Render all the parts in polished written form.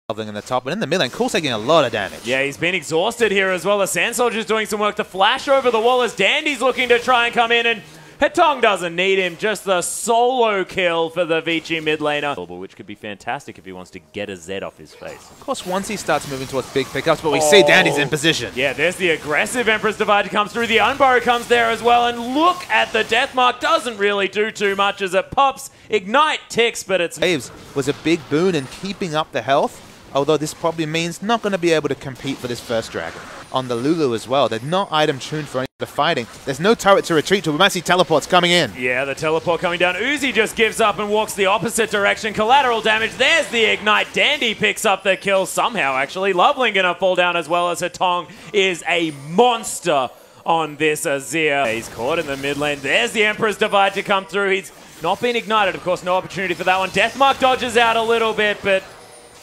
LoveLing in the top, but in the mid lane, Cool's taking a lot of damage. Yeah, he's been exhausted here as well. The Sand Soldier's doing some work to flash over the wall as Dandy's looking to try and come in, and Hetong doesn't need him. Just the solo kill for the Vici mid laner, which could be fantastic if he wants to get a Z off his face. Of course, once he starts moving towards big pickups, but we see Dandy's in position. Yeah, there's the aggressive Emperor's Divide comes through. The Unburrow comes there as well, and look at the death mark. Doesn't really do too much as it pops. Ignite ticks, but it's... Waves was a big boon in keeping up the health, although this probably means not going to be able to compete for this first dragon. On the Lulu as well, they're not item tuned for any of the fighting. There's no turret to retreat to. We might see teleports coming in. Yeah, the teleport coming down. Uzi just gives up and walks the opposite direction. Collateral damage. There's the Ignite. Dandy picks up the kill somehow, actually. LoveLing gonna fall down as well as Hetong is a monster on this Azir. He's caught in the mid lane. There's the Emperor's Divide to come through. He's not been ignited. Of course, no opportunity for that one. Deathmark dodges out a little bit, but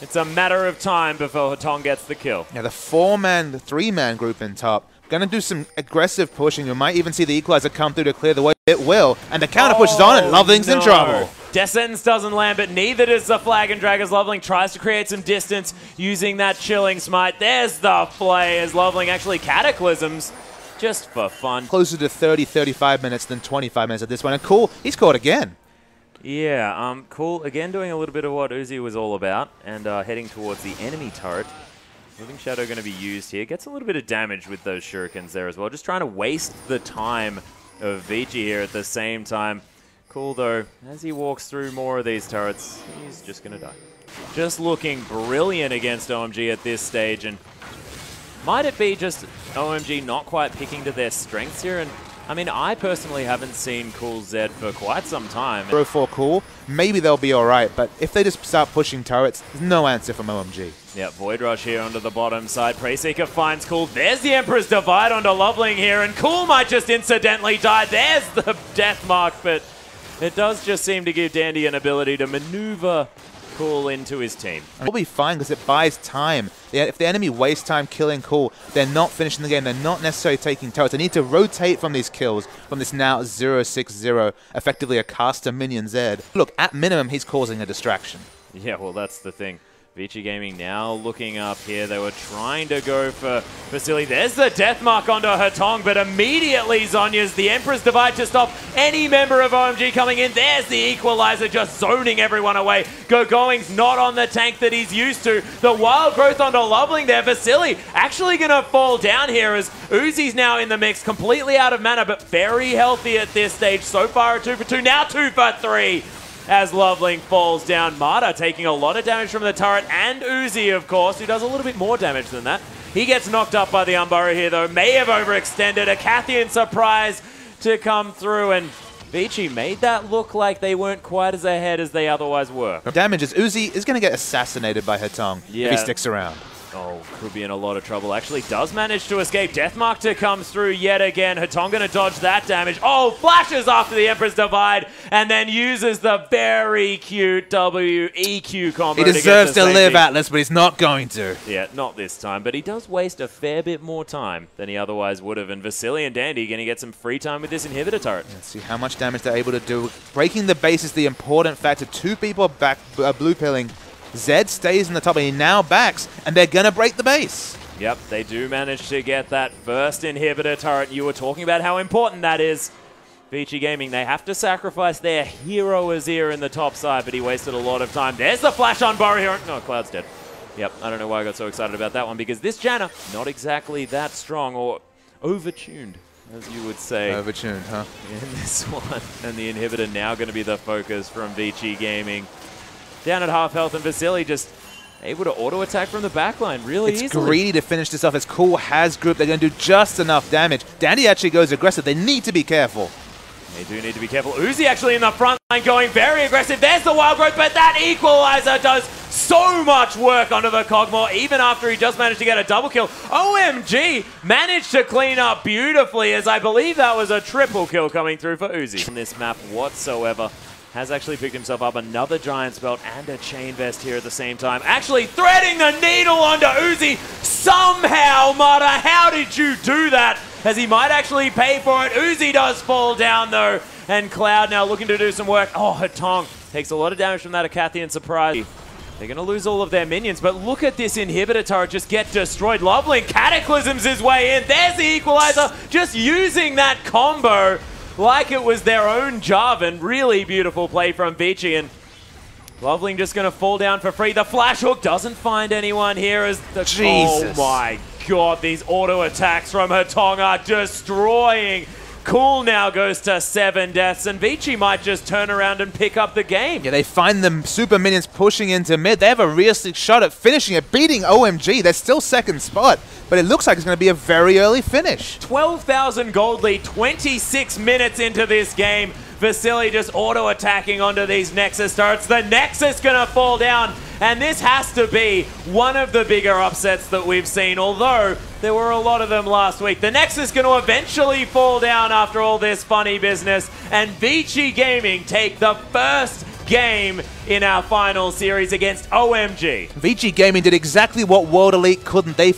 it's a matter of time before Hetong gets the kill. Now the 4-man, 3-man group in top, gonna do some aggressive pushing. You might even see the Equalizer come through to clear the way. It will, and the counter push is on, and LoveLing's in trouble. Death Sentence doesn't land, but neither does the Flag and Drag as LoveLing tries to create some distance using that Chilling Smite. There's the play as LoveLing actually cataclysms just for fun. Closer to 30-35 minutes than 25 minutes at this point, and Cool, he's caught again. Yeah, Cool, again doing a little bit of what Uzi was all about, and heading towards the enemy turret. Living Shadow going to be used here. Gets a little bit of damage with those shurikens there as well. Just trying to waste the time of Vici here at the same time. Cool, though, as he walks through more of these turrets, he's just going to die. Just looking brilliant against OMG at this stage, and might it be just OMG not quite picking to their strengths here? And I mean, I personally haven't seen Cool Z for quite some time. 0-4 Cool, maybe they'll be alright, but if they just start pushing turrets, there's no answer from OMG. Yeah, Void Rush here onto the bottom side. Preyseeker finds Cool. There's the Emperor's Divide onto LoveLing here, and Cool might just incidentally die. There's the death mark, but it does just seem to give Dandy an ability to maneuver Cool into his team. We'll be fine because it buys time. If the enemy wastes time killing Cool, they're not finishing the game. They're not necessarily taking turrets. They need to rotate from these kills, from this now 0-6-0, effectively a caster minion Z. Look, at minimum, he's causing a distraction. Yeah, well, that's the thing. Vici Gaming now looking up here. They were trying to go for Vasilli. There's the death mark onto Hetong, but immediately Zhonya's the Emperor's Divide to stop any member of OMG coming in. There's the Equalizer just zoning everyone away. Gogoing's not on the tank that he's used to. The Wild Growth onto LoveLing there. Vasilli actually going to fall down here as Uzi's now in the mix, completely out of mana, but very healthy at this stage. So far a 2 for 2, now 2 for 3. As LoveLing falls down. Marta taking a lot of damage from the turret, and Uzi, of course, who does a little bit more damage than that. He gets knocked up by the Unburrow here, though. May have overextended. A Cathian surprise to come through, and Vici made that look like they weren't quite as ahead as they otherwise were. Damage is Uzi is going to get assassinated by Hetong if he sticks around. Oh, could be in a lot of trouble. Actually does manage to escape. Deathmark to come through yet again. Hetong going to dodge that damage. Oh, flashes after the Emperor's Divide and then uses the very cute WEQ combo. He deserves to live, Atlas, but he's not going to. Yeah, not this time. But he does waste a fair bit more time than he otherwise would have. And Vasilli and Dandy going to get some free time with this inhibitor turret. Let's see how much damage they're able to do. Breaking the base is the important factor. 2 people back blue pilling. Zed stays in the top and he now backs, and they're going to break the base. Yep, they do manage to get that first inhibitor turret. You were talking about how important that is. Vici Gaming, they have to sacrifice their hero Azir in the top side, but he wasted a lot of time. There's the flash on Burrow here. No, Cloud's dead. Yep, I don't know why I got so excited about that one, because this Janna, not exactly that strong, or overtuned, as you would say. Overtuned, huh? In this one. And the inhibitor now going to be the focus from Vici Gaming. Down at half health, and Vasilli just able to auto-attack from the backline really easily. It's greedy to finish this off. As Cool has group, they're going to do just enough damage. Dandy actually goes aggressive. They need to be careful. They do need to be careful. Uzi actually in the front line going very aggressive. There's the Wild Growth, but that Equalizer does so much work onto the Kog'Maw, even after he just managed to get a double kill. OMG managed to clean up beautifully, as I believe that was a triple kill coming through for Uzi. On this map whatsoever. Has actually picked himself up another Giant's Belt and a Chain Vest here at the same time. Actually threading the needle onto Uzi somehow, Marta. How did you do that? As he might actually pay for it. Uzi does fall down, though. And Cloud now looking to do some work. Oh, Hetong takes a lot of damage from that Acathian surprise. They're going to lose all of their minions, but look at this inhibitor turret just get destroyed. LoveLing cataclysms his way in. There's the equalizer, just using that combo like it was their own Jarvan. Really beautiful play from Vici, and LoveLing just going to fall down for free. The flash hook doesn't find anyone here as the... Jesus. Oh my god, these auto attacks from Hetong are destroying. Cool now goes to 7 deaths, and Vici might just turn around and pick up the game. Yeah, they find them super minions pushing into mid. They have a realistic shot at finishing it, beating OMG. They're still second spot, but it looks like it's going to be a very early finish. 12,000 gold lead, 26 minutes into this game. Vasilli just auto-attacking onto these Nexus turrets. The Nexus gonna fall down, and this has to be one of the bigger upsets that we've seen, although there were a lot of them last week. The Nexus gonna eventually fall down after all this funny business, and Vici Gaming take the first game in our final series against OMG. Vici Gaming did exactly what World Elite couldn't. They